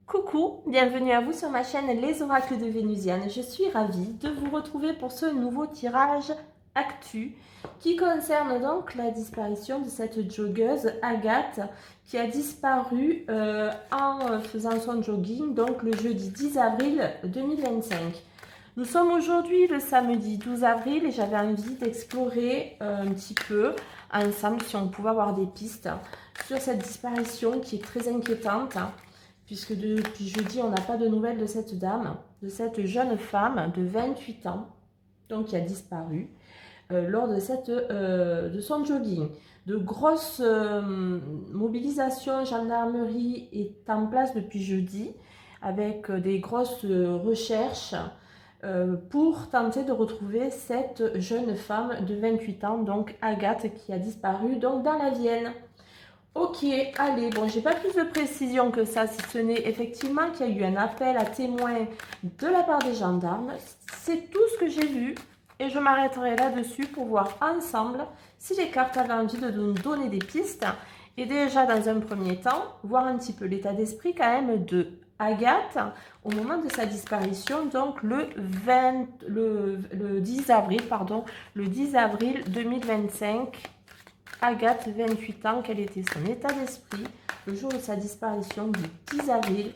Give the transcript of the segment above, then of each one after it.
Coucou, bienvenue à vous sur ma chaîne Les Oracles de Vénusiane. Je suis ravie de vous retrouver pour ce nouveau tirage actu qui concerne donc la disparition de cette joggeuse Agathe qui a disparu en faisant son jogging donc le jeudi 10 avril 2025. Nous sommes aujourd'hui le samedi 12 avril et j'avais envie d'explorer un petit peu ensemble si on pouvait avoir des pistes sur cette disparition qui est très inquiétante puisque depuis jeudi, on n'a pas de nouvelles de cette dame, de cette jeune femme de 28 ans, donc qui a disparu lors de son jogging. De grosses mobilisations, gendarmerie est en place depuis jeudi, avec des grosses recherches pour tenter de retrouver cette jeune femme de 28 ans, donc Agathe, qui a disparu donc dans la Vienne. Ok, allez, bon, j'ai pas plus de précision que ça, si ce n'est effectivement qu'il y a eu un appel à témoins de la part des gendarmes. C'est tout ce que j'ai vu et je m'arrêterai là-dessus pour voir ensemble si les cartes avaient envie de nous donner des pistes. Et déjà, dans un premier temps, voir un petit peu l'état d'esprit quand même de Agathe au moment de sa disparition, donc le 10 avril, pardon, le 10 avril 2025. Agathe, 28 ans, quel était son état d'esprit le jour de sa disparition du 10 avril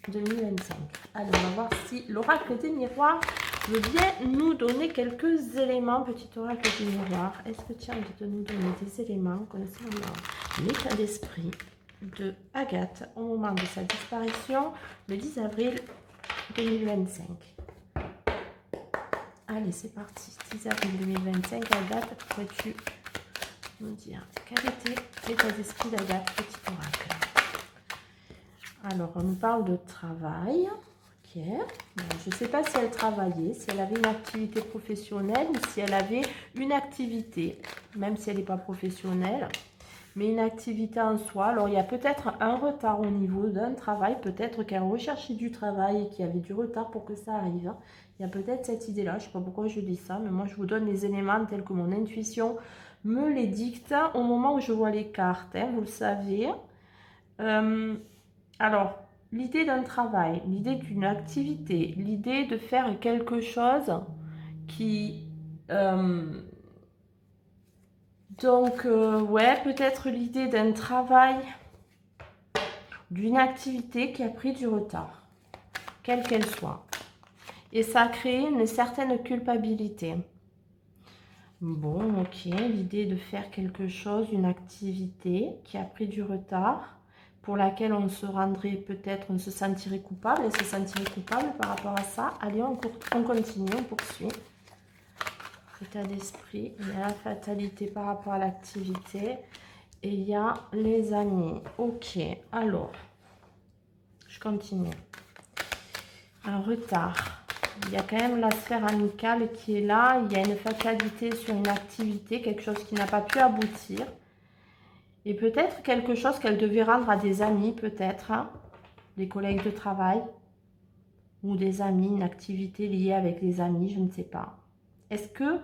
2025. Alors, on va voir si l'oracle des miroirs veut bien nous donner quelques éléments. Petit oracle des miroirs, est-ce que tu as envie de nous donner des éléments concernant l'état d'esprit de Agathe au moment de sa disparition le 10 avril 2025? Allez, c'est parti. 10 avril 2025, Agathe, pourrais-tu nous dire quel était l'état d'esprit d'Agathe, petit oracle? Alors, on nous parle de travail. Ok. Bon, je ne sais pas si elle travaillait, si elle avait une activité professionnelle ou si elle avait une activité, même si elle n'est pas professionnelle, mais une activité en soi. Alors, il y a peut-être un retard au niveau d'un travail, peut-être qu'elle recherchait du travail et qu'il y avait du retard pour que ça arrive. Il y a peut-être cette idée-là, je ne sais pas pourquoi je dis ça, mais moi, je vous donne les éléments tels que mon intuition me les dicte au moment où je vois les cartes, hein, vous le savez. Alors, l'idée d'un travail, l'idée d'une activité, l'idée de faire quelque chose qui... ouais, peut-être l'idée d'un travail, d'une activité qui a pris du retard, quelle qu'elle soit. Et ça a créé une certaine culpabilité. Bon, ok, l'idée de faire quelque chose, une activité qui a pris du retard, pour laquelle on se rendrait peut-être, on se sentirait coupable, elle se sentirait coupable par rapport à ça. Allez, on continue, on poursuit. État d'esprit, il y a la fatalité par rapport à l'activité et il y a les amis. Ok, alors, je continue. Un retard. Il y a quand même la sphère amicale qui est là. Il y a une fatalité sur une activité, quelque chose qui n'a pas pu aboutir. Et peut-être quelque chose qu'elle devait rendre à des amis, peut-être, hein, des collègues de travail ou des amis, une activité liée avec les amis, je ne sais pas. Est-ce que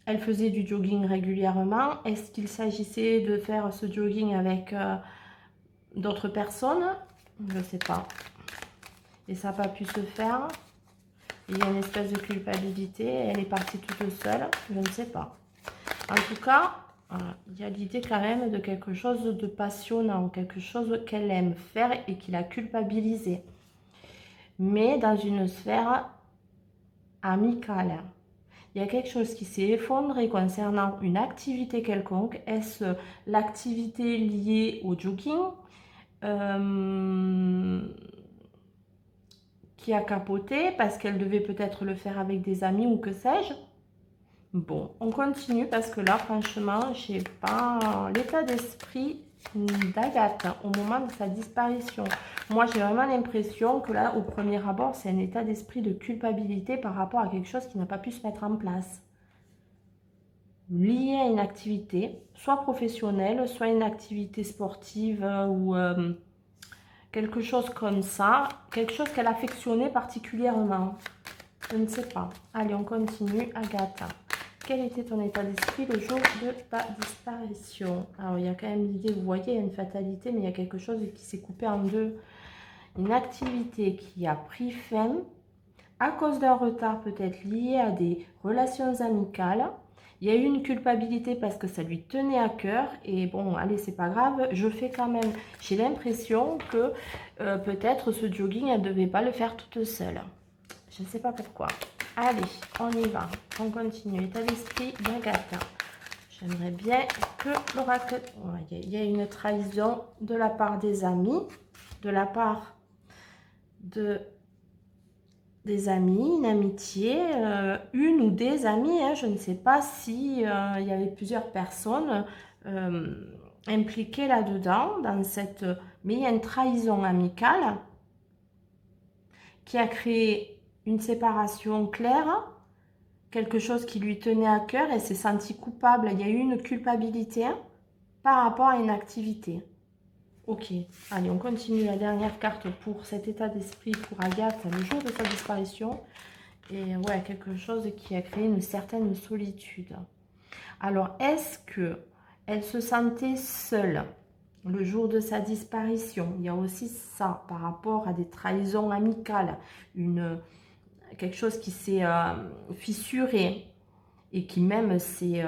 elle faisait du jogging régulièrement? Est-ce qu'il s'agissait de faire ce jogging avec d'autres personnes? Je ne sais pas. Et ça n'a pas pu se faire. Il y a une espèce de culpabilité. Elle est partie toute seule. Je ne sais pas. En tout cas, il y a l'idée quand même de quelque chose de passionnant, quelque chose qu'elle aime faire et qui l'a culpabilisée. Mais dans une sphère amicale. Il y a quelque chose qui s'est effondré concernant une activité quelconque. Est-ce l'activité liée au jogging qui a capoté parce qu'elle devait peut-être le faire avec des amis ou que sais-je? Bon, on continue parce que là, franchement, je n'ai pas l'état d'esprit d'Agathe au moment de sa disparition. Moi, j'ai vraiment l'impression que là, au premier abord, c'est un état d'esprit de culpabilité par rapport à quelque chose qui n'a pas pu se mettre en place. Lié à une activité, soit professionnelle, soit une activité sportive ou quelque chose comme ça, quelque chose qu'elle affectionnait particulièrement. Je ne sais pas. Allez, on continue. Agathe, quel était ton état d'esprit le jour de ta disparition? Alors, il y a quand même l'idée, vous voyez, il y a une fatalité, mais il y a quelque chose qui s'est coupé en deux. une activité qui a pris fin à cause d'un retard peut-être lié à des relations amicales. Il y a eu une culpabilité parce que ça lui tenait à cœur. Et bon, allez, c'est pas grave, je fais quand même. J'ai l'impression que peut-être ce jogging, elle ne devait pas le faire toute seule. Je ne sais pas pourquoi. Allez, on y va. On continue. État d'esprit d'Agathe. J'aimerais bien que l'oracle... Il y a une trahison de la part des amis, de la part des amis, une amitié, une ou des amis. Hein, je ne sais pas si il y avait plusieurs personnes impliquées là-dedans, dans cette... Mais il y a une trahison amicale qui a créé une séparation claire, quelque chose qui lui tenait à cœur, elle s'est sentie coupable, il y a eu une culpabilité par rapport à une activité. Ok, allez, on continue la dernière carte pour cet état d'esprit pour Agathe, le jour de sa disparition. Et ouais, quelque chose qui a créé une certaine solitude. Alors, est-ce que elle se sentait seule le jour de sa disparition? Il y a aussi ça par rapport à des trahisons amicales, quelque chose qui s'est fissuré et qui même s'est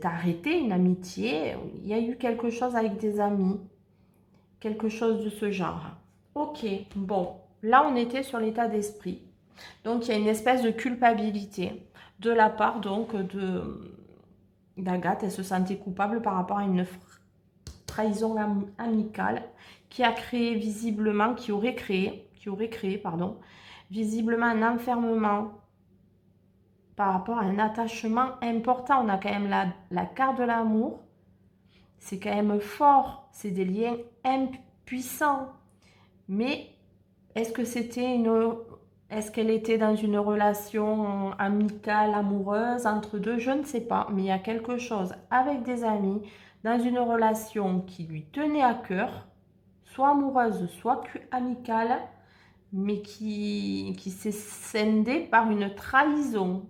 arrêté, une amitié. Il y a eu quelque chose avec des amis, quelque chose de ce genre. Ok, bon, là on était sur l'état d'esprit. Donc il y a une espèce de culpabilité de la part donc d'Agathe. Elle se sentait coupable par rapport à une trahison amicale qui a créé visiblement, qui aurait créé, pardon, visiblement un enfermement par rapport à un attachement important. On a quand même la carte de l'amour. C'est quand même fort. C'est des liens impuissants. Mais est-ce que c'était est-ce qu'elle était dans une relation amicale, amoureuse, entre deux? Je ne sais pas. Mais il y a quelque chose avec des amis, dans une relation qui lui tenait à cœur, soit amoureuse, soit amicale, mais qui s'est scindée par une trahison.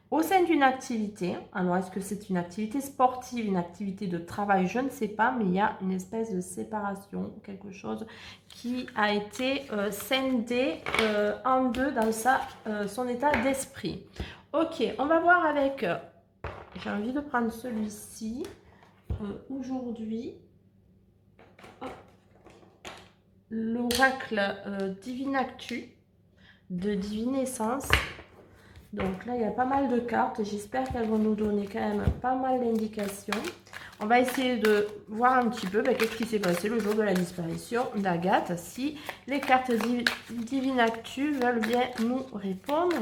Au sein d'une activité, alors est-ce que c'est une activité sportive, une activité de travail, je ne sais pas, mais il y a une espèce de séparation, quelque chose qui a été scindé en deux dans son état d'esprit. Ok, on va voir avec, j'ai envie de prendre celui-ci, aujourd'hui, l'oracle Divinactu de Divinescence. Donc là, il y a pas mal de cartes. J'espère qu'elles vont nous donner quand même pas mal d'indications. On va essayer de voir un petit peu qu'est-ce qui s'est passé le jour de la disparition d'Agathe. Si les cartes Divinactu veulent bien nous répondre.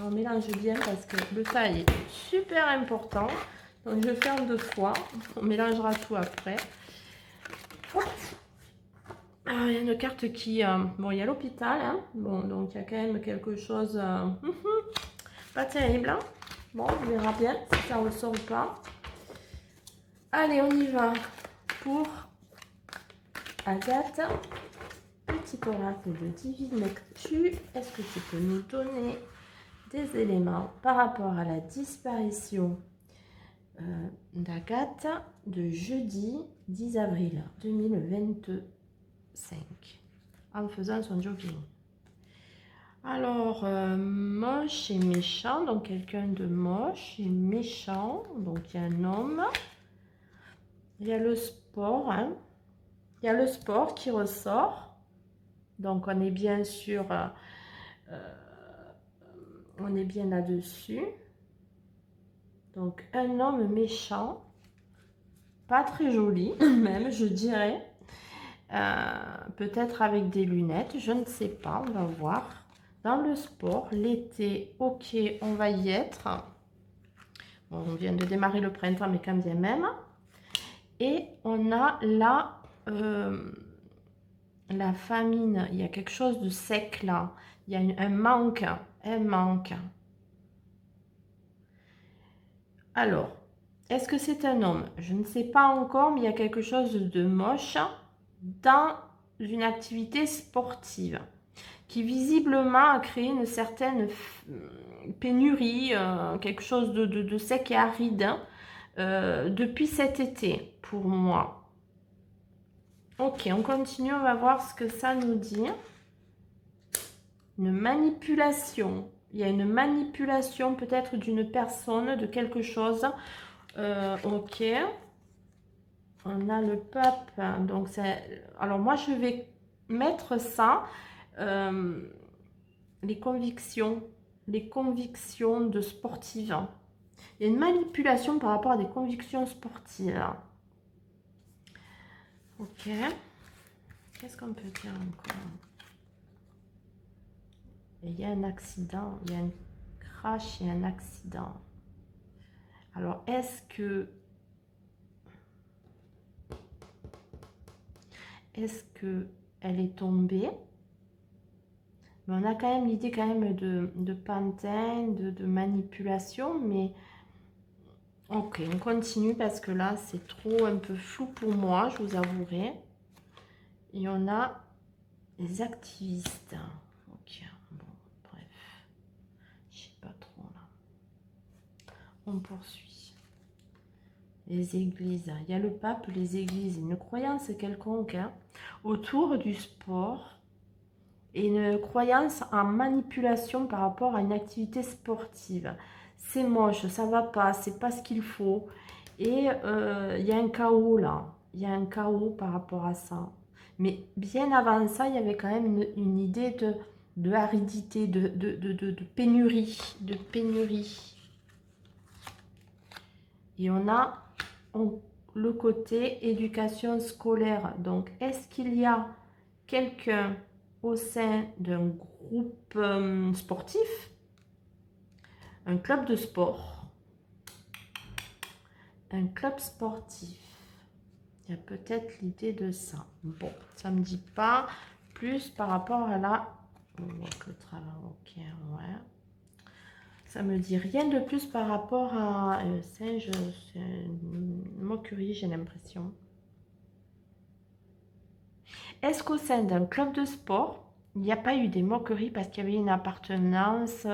On mélange bien parce que le taille est super important. Donc je ferme deux fois. On mélangera tout après. Alors, il y a une carte qui... bon, il y a l'hôpital. Hein. Bon, donc il y a quand même quelque chose... pas terrible, hein. Bon, on verra bien si ça ressort ou pas. Allez, on y va pour Agathe. Petit oracle de Divinactu. Est-ce que tu peux nous donner des éléments par rapport à la disparition d'Agathe de jeudi 10 avril 2025 en faisant son jogging? Alors, moche et méchant, donc quelqu'un de moche et méchant, donc il y a un homme. Il y a le sport, hein. Il y a le sport qui ressort. Donc on est bien sûr, on est bien là-dessus. Donc un homme méchant, pas très joli même, je dirais. Peut-être avec des lunettes, je ne sais pas, on va voir. Dans le sport, l'été, ok, on va y être. Bon, on vient de démarrer le printemps, mais quand bien même. Et on a là la famine. Il y a quelque chose de sec là. Il y a un manque. Un manque. Alors, est-ce que c'est un homme? Je ne sais pas encore, mais il y a quelque chose de moche dans une activité sportive qui visiblement a créé une certaine pénurie, quelque chose de sec et aride depuis cet été, pour moi. Ok, on continue, on va voir ce que ça nous dit. Une manipulation. Il y a une manipulation peut-être d'une personne, de quelque chose. Ok. On a le pape. Donc alors moi, je vais mettre ça. Les convictions de sportives. Il y a une manipulation par rapport à des convictions sportives. Ok. Qu'est-ce qu'on peut dire encore? Il y a un accident, il y a un crash et un accident. Alors, est-ce que elle est tombée? Mais on a quand même l'idée quand même de pantin, de manipulation, mais ok, on continue parce que là, c'est trop un peu flou pour moi, je vous avouerai. Et on a les activistes. Ok, bon, bref. Je sais pas trop là. On poursuit. Les églises. Il y a le pape, les églises. Une croyance quelconque autour du sport. Et une croyance en manipulation par rapport à une activité sportive. C'est moche, ça va pas, c'est pas ce qu'il faut. Et il y a un chaos là. Il y a un chaos par rapport à ça. Mais bien avant ça, il y avait quand même une idée de aridité, de pénurie. De pénurie. Et on a le côté éducation scolaire. Donc, est-ce qu'il y a quelqu'un au sein d'un groupe sportif, un club de sport, un club sportif? Il y a peut-être l'idée de ça. Bon, ça me dit pas plus par rapport à la... le travail, ok, ouais. Ça me dit rien de plus par rapport à singe, c'est une moquerie, j'ai l'impression. Est-ce qu'au sein d'un club de sport, il n'y a pas eu des moqueries parce qu'il y avait une appartenance,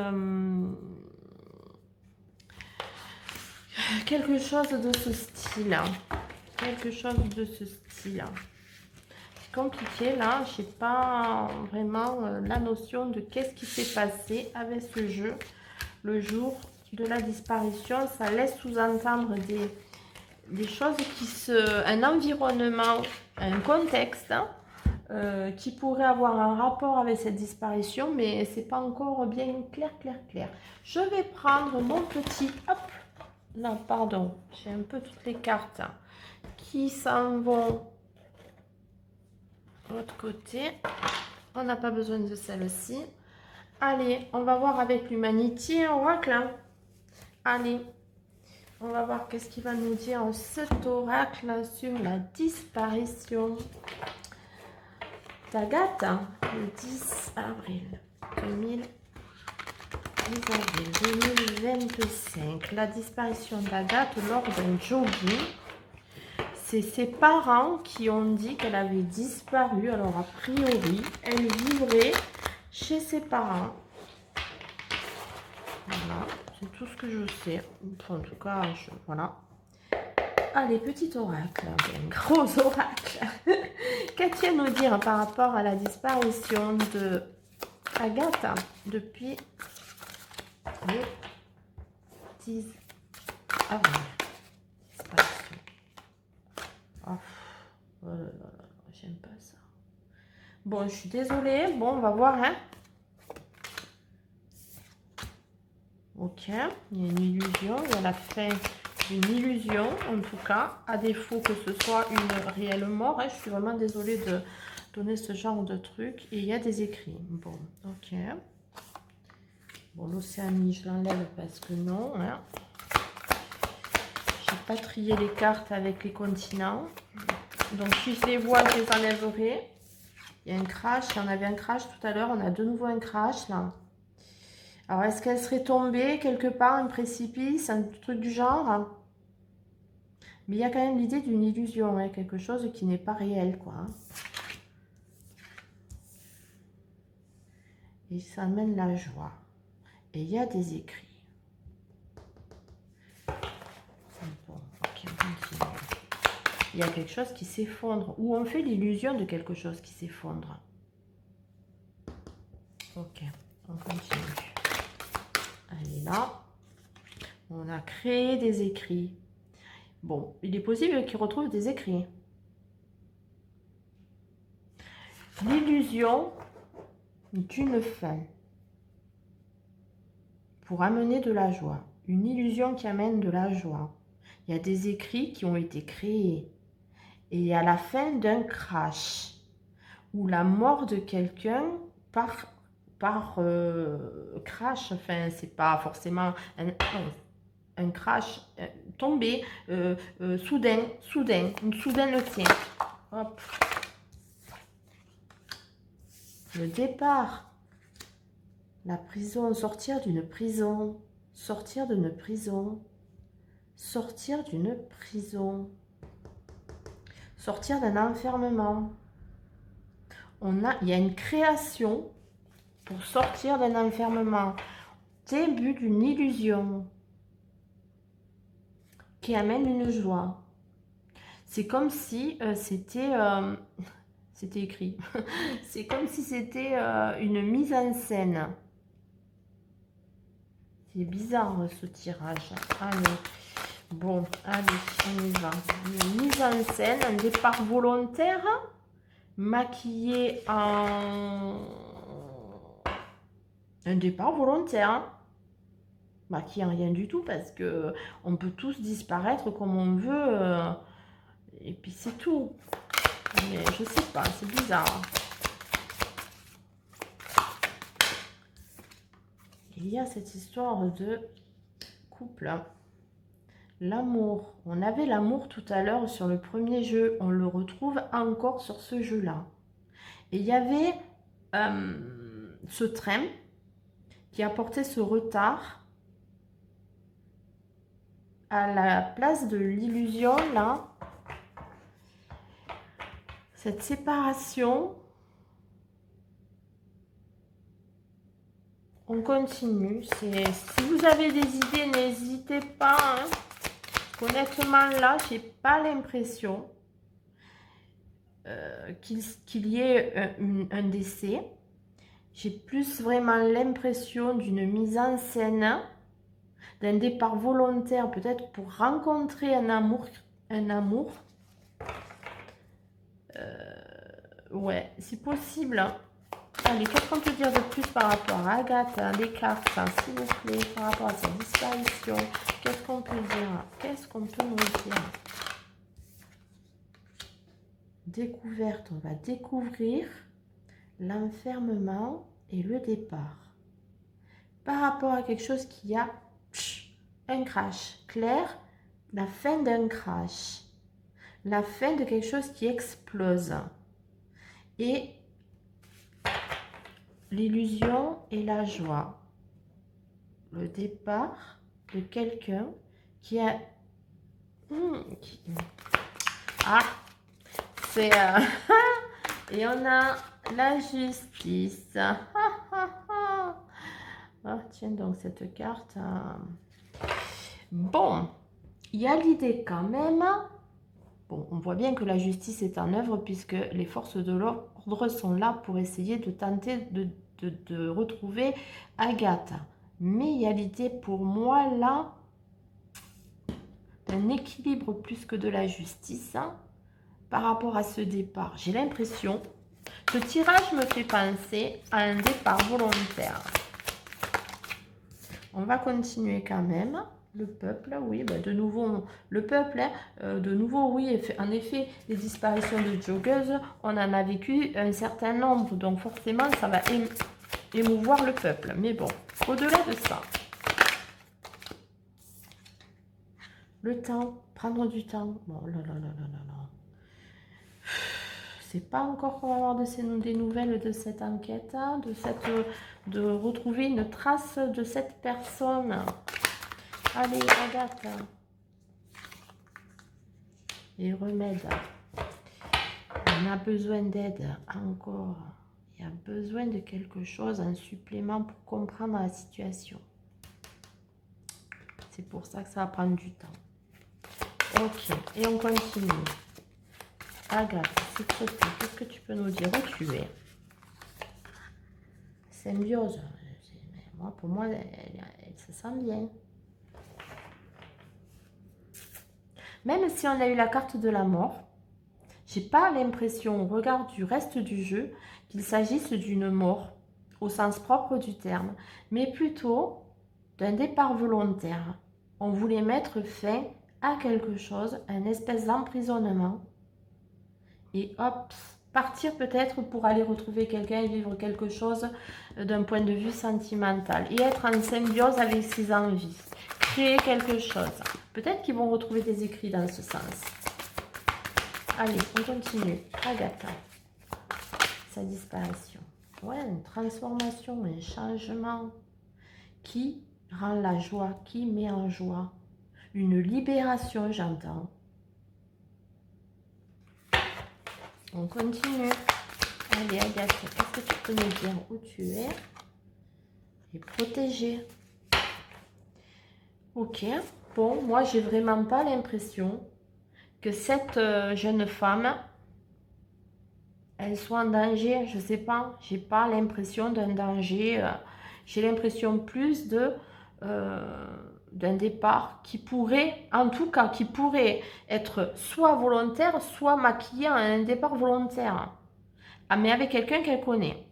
quelque chose de ce style, quelque chose de ce style. C'est compliqué là, je n'ai pas vraiment la notion de qu'est-ce qui s'est passé avec ce jeu le jour de la disparition. Ça laisse sous-entendre des choses un environnement, un contexte qui pourrait avoir un rapport avec cette disparition, mais c'est pas encore bien clair. Je vais prendre mon petit, hop, non, pardon, j'ai un peu toutes les cartes qui s'en vont de l'autre côté. On n'a pas besoin de celle-ci. Allez, on va voir avec l'Humanity Oracle. Allez, on va voir qu'est-ce qu'il va nous dire cet oracle sur la disparition d'Agathe, le 10 avril 2025. La disparition d'Agathe lors d'un jogging. C'est ses parents qui ont dit qu'elle avait disparu. Alors, a priori, elle vivrait chez ses parents. Voilà, c'est tout ce que je sais. Enfin, en tout cas, voilà. Allez, petit oracle, un gros oracle. Qu'as-tu à nous dire par rapport à la disparition de Agathe depuis le 10 avril? Oh, j'aime pas ça. Bon, je suis désolée. Bon, on va voir, hein. Ok, il y a une illusion, il y a la fin d'une illusion, en tout cas, à défaut que ce soit une réelle mort. Hein, je suis vraiment désolée de donner ce genre de truc. Et il y a des écrits. Bon, ok. Bon, l'Océanie, je l'enlève parce que non. Hein. J'ai pas trié les cartes avec les continents. Donc, si je les vois, je les enlèverai. Il y a un crash, il y en avait un crash tout à l'heure, on a de nouveau un crash là. Alors, est-ce qu'elle serait tombée quelque part, un précipice, un truc du genre? Mais il y a quand même l'idée d'une illusion, hein, quelque chose qui n'est pas réel, quoi. Et ça amène la joie. Et il y a des écrits. Bon, ok, on continue. il y a quelque chose qui s'effondre. Ou on fait l'illusion de quelque chose qui s'effondre. Ok, on continue. Allez, là. On a créé des écrits. Bon, il est possible qu'il retrouve des écrits. L'illusion d'une fin. Pour amener de la joie. Une illusion qui amène de la joie. Il y a des écrits qui ont été créés. Et à la fin d'un crash, ou la mort de quelqu'un par crash, enfin, c'est pas forcément un crash tombé, soudain, une soudaineté. Hop. Le départ. La prison, sortir d'une prison. Sortir d'une prison. Sortir d'une prison. Sortir d'un enfermement. Il y a une création pour sortir d'un enfermement. Début d'une illusion qui amène une joie. C'est comme si c'était écrit. C'est comme si c'était une mise en scène. C'est bizarre ce tirage. Allez. Bon, allez, on y va. Une mise en scène, un départ volontaire, maquillé en... Un départ volontaire. Maquillé en rien du tout, parce que on peut tous disparaître comme on veut. Et puis c'est tout. Mais je sais pas, c'est bizarre. Il y a cette histoire de couple. L'amour. On avait l'amour tout à l'heure sur le premier jeu. On le retrouve encore sur ce jeu-là. Et il y avait ce train qui apportait ce retard à la place de l'illusion, là. Cette séparation. On continue. Si vous avez des idées, n'hésitez pas. Hein. Honnêtement, là, j'ai pas l'impression qu'il y ait un décès. J'ai plus vraiment l'impression d'une mise en scène, d'un départ volontaire, peut-être pour rencontrer un amour. Ouais, c'est possible. Allez, qu'est-ce qu'on peut dire de plus par rapport à Agathe, les cartes, s'il vous plaît, par rapport à sa disparition? Qu'est-ce qu'on peut dire? Qu'est-ce qu'on peut nous dire? Découverte, on va découvrir l'enfermement et le départ. Par rapport à quelque chose qui a un crash. Clair, la fin d'un crash. La fin de quelque chose qui explose. Et l'illusion et la joie. Le départ de quelqu'un qui a... Ah, c'est... Et on a la justice. Ah, tiens donc cette carte. Bon, il y a l'idée quand même. Bon, on voit bien que la justice est en œuvre puisque les forces de l'ordre sont là pour essayer de tenter de retrouver Agathe. Mais il y a l'idée pour moi là d'un équilibre plus que de la justice par rapport à ce départ. J'ai l'impression, ce tirage me fait penser à un départ volontaire. On va continuer quand même. Le peuple, oui, bah de nouveau, le peuple, de nouveau, oui, en effet, les disparitions de joggeuses, on en a vécu un certain nombre, donc forcément, ça va émouvoir le peuple. Mais bon, au-delà de ça, le temps, prendre du temps, bon, là. C'est pas encore qu'on va avoir des nouvelles de cette enquête, hein, de retrouver une trace de cette personne. Allez, Agathe. Et remède. On a besoin d'aide encore. Il y a besoin de quelque chose, un supplément pour comprendre la situation. C'est pour ça que ça va prendre du temps. Ok, et on continue. Agathe, c'est traité. Qu'est-ce que tu peux nous dire où tu es? Symbiose. Moi, pour moi, elle se sent bien. Même si on a eu la carte de la mort, j'ai pas l'impression, au regard du reste du jeu, qu'il s'agisse d'une mort au sens propre du terme, mais plutôt d'un départ volontaire. On voulait mettre fin à quelque chose, un espèce d'emprisonnement, et hop, partir peut-être pour aller retrouver quelqu'un et vivre quelque chose d'un point de vue sentimental, et être en symbiose avec ses envies, créer quelque chose. Peut-être qu'ils vont retrouver des écrits dans ce sens. Allez, on continue. Agatha, sa disparition. Ouais, une transformation, un changement qui rend la joie, qui met en joie. Une libération, j'entends. On continue. Allez, Agatha, est-ce que tu peux me dire où tu es? Et protégée. Ok. Bon, moi, j'ai vraiment pas l'impression que cette jeune femme, elle soit en danger. Je sais pas. J'ai pas l'impression d'un danger. J'ai l'impression plus d'un départ qui pourrait, en tout cas, qui pourrait être soit volontaire, soit maquillé en un départ volontaire. Ah, mais avec quelqu'un qu'elle connaît.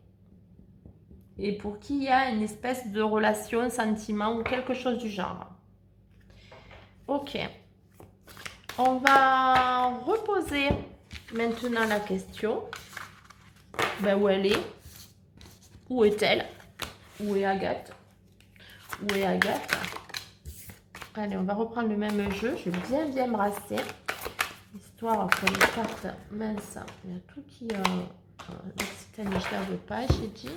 Et pour qui il y a une espèce de relation, sentiment ou quelque chose du genre. Ok. On va reposer maintenant la question. Ben, où elle est? Où est-elle? Où est Agathe? Où est Agathe? Allez, on va reprendre le même jeu. Je vais bien brasser. Histoire que les cartes, mince, il y a tout qui... le système, je ne veux pas, j'ai dit.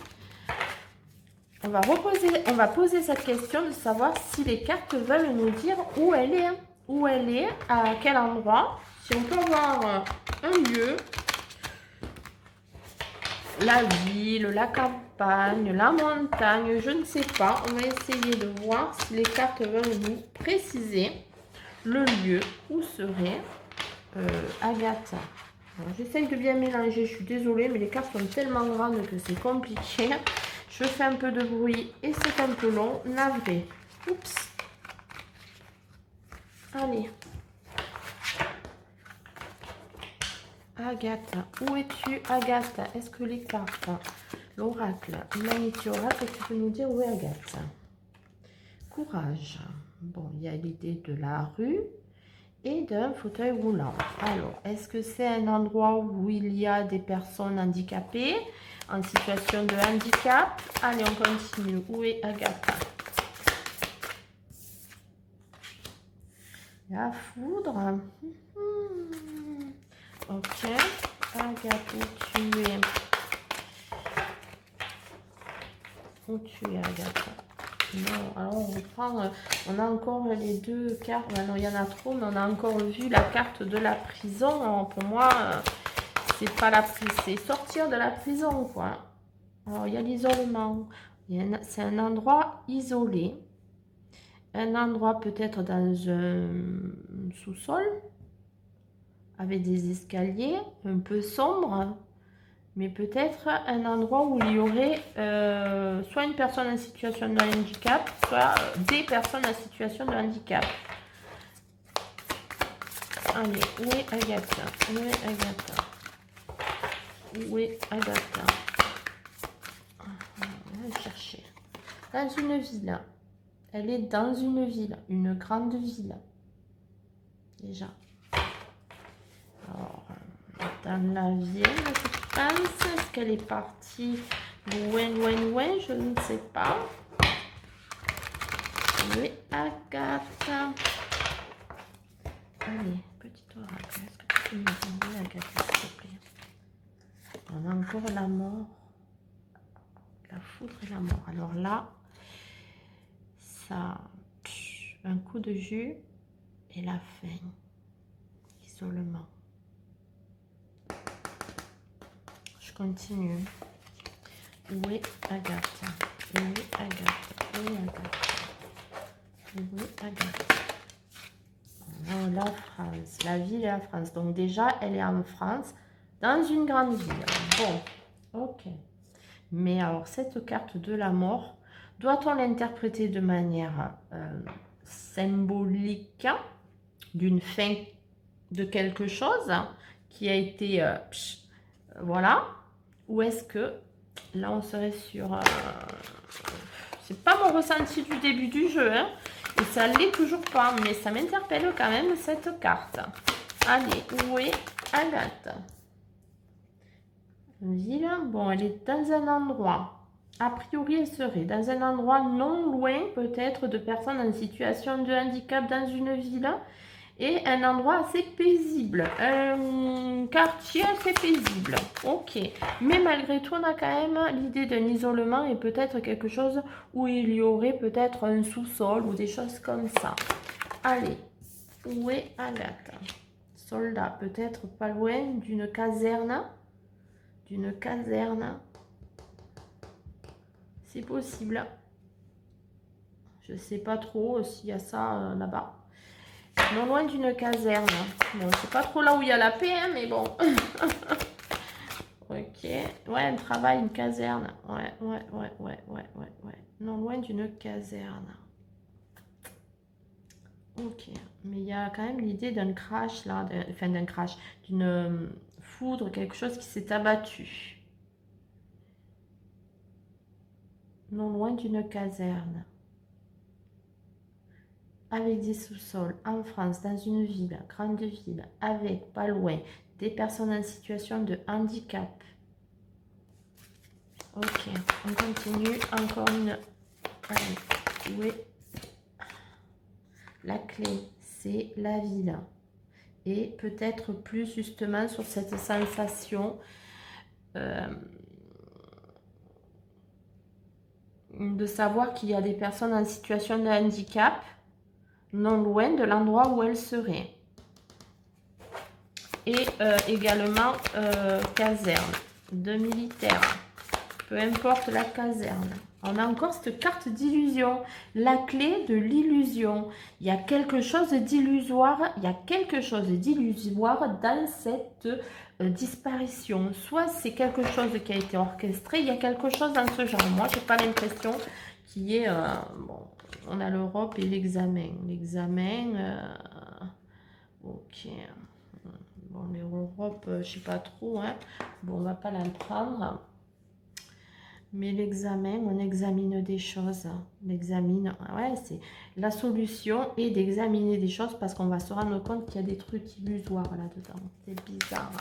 On va poser cette question de savoir si les cartes veulent nous dire où elle est. Où elle est, à quel endroit. Si on peut avoir un lieu, la ville, la campagne, la montagne, je ne sais pas. On va essayer de voir si les cartes veulent nous préciser le lieu où serait Agathe. J'essaye de bien mélanger, je suis désolée, mais les cartes sont tellement grandes que c'est compliqué. Je fais un peu de bruit et c'est un peu long, navré. Oups. Allez. Agathe, où es-tu Agathe? Est-ce que les cartes, l'oracle, l'humanité oracle, tu peux nous dire où est Agathe? Courage. Bon, il y a l'idée de la rue et d'un fauteuil roulant. Alors, est-ce que c'est un endroit où il y a des personnes handicapées, en situation de handicap? Allez, on continue. Où est Agathe? La foudre. Ok. Agathe, où tu es Agathe? Non, alors on reprend, on a encore les deux cartes, non, il y en a trop, mais on a encore vu la carte de la prison. Alors, pour moi, c'est pas la prison, c'est sortir de la prison, quoi. Alors, il y a l'isolement, c'est un endroit isolé, un endroit peut-être dans un sous-sol, avec des escaliers un peu sombres, mais peut-être un endroit où il y aurait soit une personne en situation de handicap, soit des personnes en situation de handicap. Allez, où est Agathe? Où est Agathe? Où est Agathe? On va chercher. Dans une ville. Elle est dans une ville, une grande ville. Déjà. Alors, dans la ville, je pense. Est-ce qu'elle est partie loin, loin, loin? Je ne sais pas. Oui, Agathe. Allez, petit oracle. Est-ce que tu peux me demander, Agathe, s'il te plaît? On a encore la mort. La foudre et la mort. Alors là, ça... Un coup de jus et la fin. Isolement. Je continue. Où est Agathe? Où est Agathe? Où est Agathe? Où est Agathe? Oh, la France, la ville et la France. Donc déjà, elle est en France, dans une grande ville. Bon, ok. Mais alors, cette carte de la mort, doit-on l'interpréter de manière symbolique d'une fin de quelque chose qui a été... voilà. Ou est-ce que, là, on serait sur... c'est pas mon ressenti du début du jeu, hein. Et ça l'est toujours pas, mais ça m'interpelle quand même, cette carte. Allez, où est Agathe? Ville, bon, elle est dans un endroit. A priori, elle serait dans un endroit non loin, peut-être, de personnes en situation de handicap dans une ville. Et un endroit assez paisible. Un quartier assez paisible. Ok. Mais malgré tout, on a quand même l'idée d'un isolement et peut-être quelque chose où il y aurait peut-être un sous-sol ou des choses comme ça. Allez. Où est Agathe? Soldat, peut-être pas loin d'une caserne. D'une caserne. C'est possible. Je sais pas trop s'il y a ça là-bas. Non loin d'une caserne. Bon, c'est pas trop là où il y a la paix, hein, mais bon. Ok. Ouais, un travail, une caserne. Ouais. Non loin d'une caserne. Ok. Mais il y a quand même l'idée d'un crash, là. Enfin, d'un crash. D'une foudre, quelque chose qui s'est abattu. Non loin d'une caserne. Avec des sous-sols en France, dans une ville, grande ville, avec pas loin des personnes en situation de handicap. Ok, on continue. Encore une. Allez, où est la clé? C'est la ville. Et peut-être plus justement sur cette sensation de savoir qu'il y a des personnes en situation de handicap non loin de l'endroit où elles seraient. Et également caserne de militaires. Peu importe la caserne. On a encore cette carte d'illusion. La clé de l'illusion. Il y a quelque chose d'illusoire. Il y a quelque chose d'illusoire dans cette disparition. Soit c'est quelque chose qui a été orchestré. Il y a quelque chose dans ce genre. Moi, je n'ai pas l'impression qu'il y ait... bon, on a l'Europe et l'examen. L'examen... ok. Bon, l'Europe, je ne sais pas trop. Hein. Bon, on ne va pas la prendre. Mais l'examen, on examine des choses. On examine, ouais, c'est la solution est d'examiner des choses parce qu'on va se rendre compte qu'il y a des trucs illusoires là-dedans. C'est bizarre.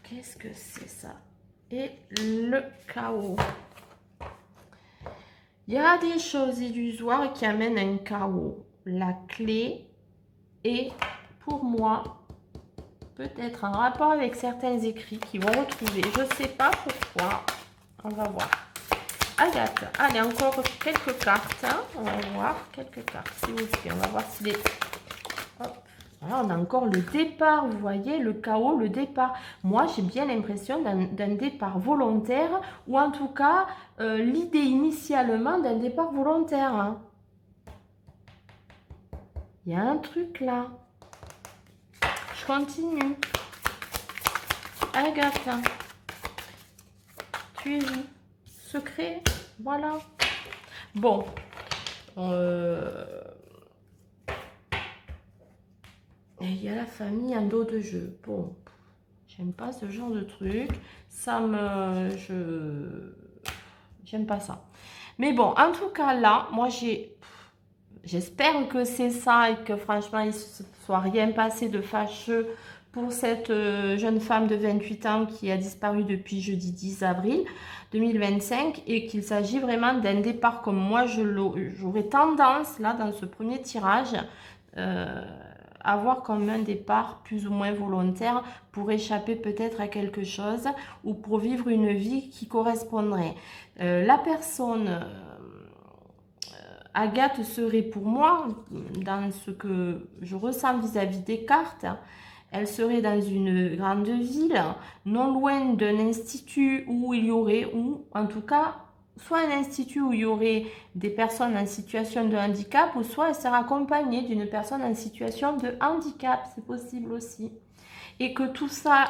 Qu'est-ce que c'est ça? Et le chaos. Il y a des choses illusoires qui amènent un chaos. La clé est, pour moi, peut-être en rapport avec certains écrits qui vont retrouver. Je ne sais pas pourquoi. On va voir. Agathe. Allez, encore quelques cartes. Hein. On va voir quelques cartes, s'il vous plaît. On va voir si les... Hop. Voilà, on a encore le départ. Vous voyez, le chaos, le départ. Moi, j'ai bien l'impression d'un départ volontaire. Ou en tout cas, l'idée initialement d'un départ volontaire. Hein. Il y a un truc là. Je continue. Agathe, tu es où? Secret, voilà. Bon. Il y a la famille en dos de jeu. Bon. J'aime pas ce genre de truc. Ça me... J'aime pas ça. Mais bon, en tout cas, là, moi, j'espère que c'est ça et que franchement, il ne soit rien passé de fâcheux pour cette jeune femme de 28 ans qui a disparu depuis jeudi 10 avril 2025 et qu'il s'agit vraiment d'un départ comme moi j'aurais tendance, là, dans ce premier tirage, à voir comme un départ plus ou moins volontaire pour échapper peut-être à quelque chose ou pour vivre une vie qui correspondrait. La personne... Agathe serait pour moi, dans ce que je ressens vis-à-vis des cartes, elle serait dans une grande ville, non loin d'un institut où il y aurait, ou en tout cas, soit un institut où il y aurait des personnes en situation de handicap, ou soit elle sera accompagnée d'une personne en situation de handicap, c'est possible aussi. Et que tout ça,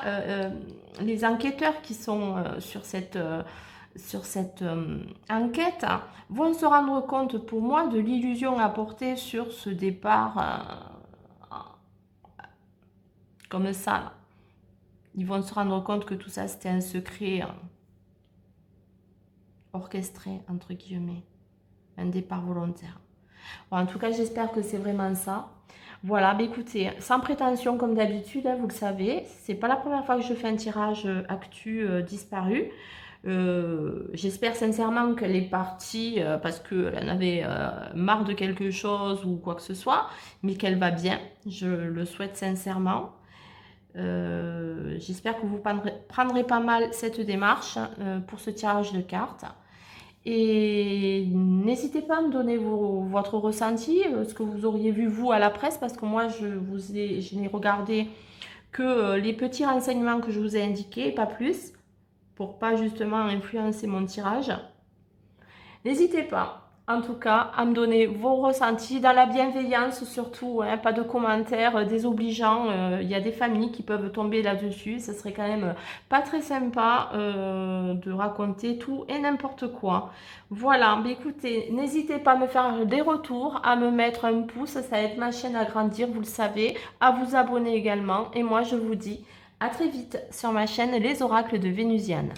les enquêteurs qui sont sur cette enquête vont se rendre compte pour moi de l'illusion apportée sur ce départ comme ça. Là. Ils vont se rendre compte que tout ça c'était un secret orchestré, entre guillemets, un départ volontaire. Bon, en tout cas, j'espère que c'est vraiment ça. Voilà, bah écoutez, sans prétention comme d'habitude, hein, vous le savez, c'est pas la première fois que je fais un tirage actu disparu. J'espère sincèrement qu'elle est partie parce qu'elle en avait marre de quelque chose ou quoi que ce soit, mais qu'elle va bien. Je le souhaite sincèrement. J'espère que vous prendrez pas mal cette démarche pour ce tirage de cartes. Et n'hésitez pas à me donner votre ressenti, ce que vous auriez vu vous à la presse, parce que moi je n'ai regardé que les petits renseignements que je vous ai indiqués, pas plus, pour pas justement influencer mon tirage. N'hésitez pas, en tout cas, à me donner vos ressentis, dans la bienveillance surtout, hein, pas de commentaires désobligeants. Il y a des familles qui peuvent tomber là-dessus, ça serait quand même pas très sympa de raconter tout et n'importe quoi. Voilà, mais écoutez, n'hésitez pas à me faire des retours, à me mettre un pouce, ça aide ma chaîne à grandir, vous le savez, à vous abonner également. Et moi, je vous dis à très vite sur ma chaîne Les Oracles de Vénusiane.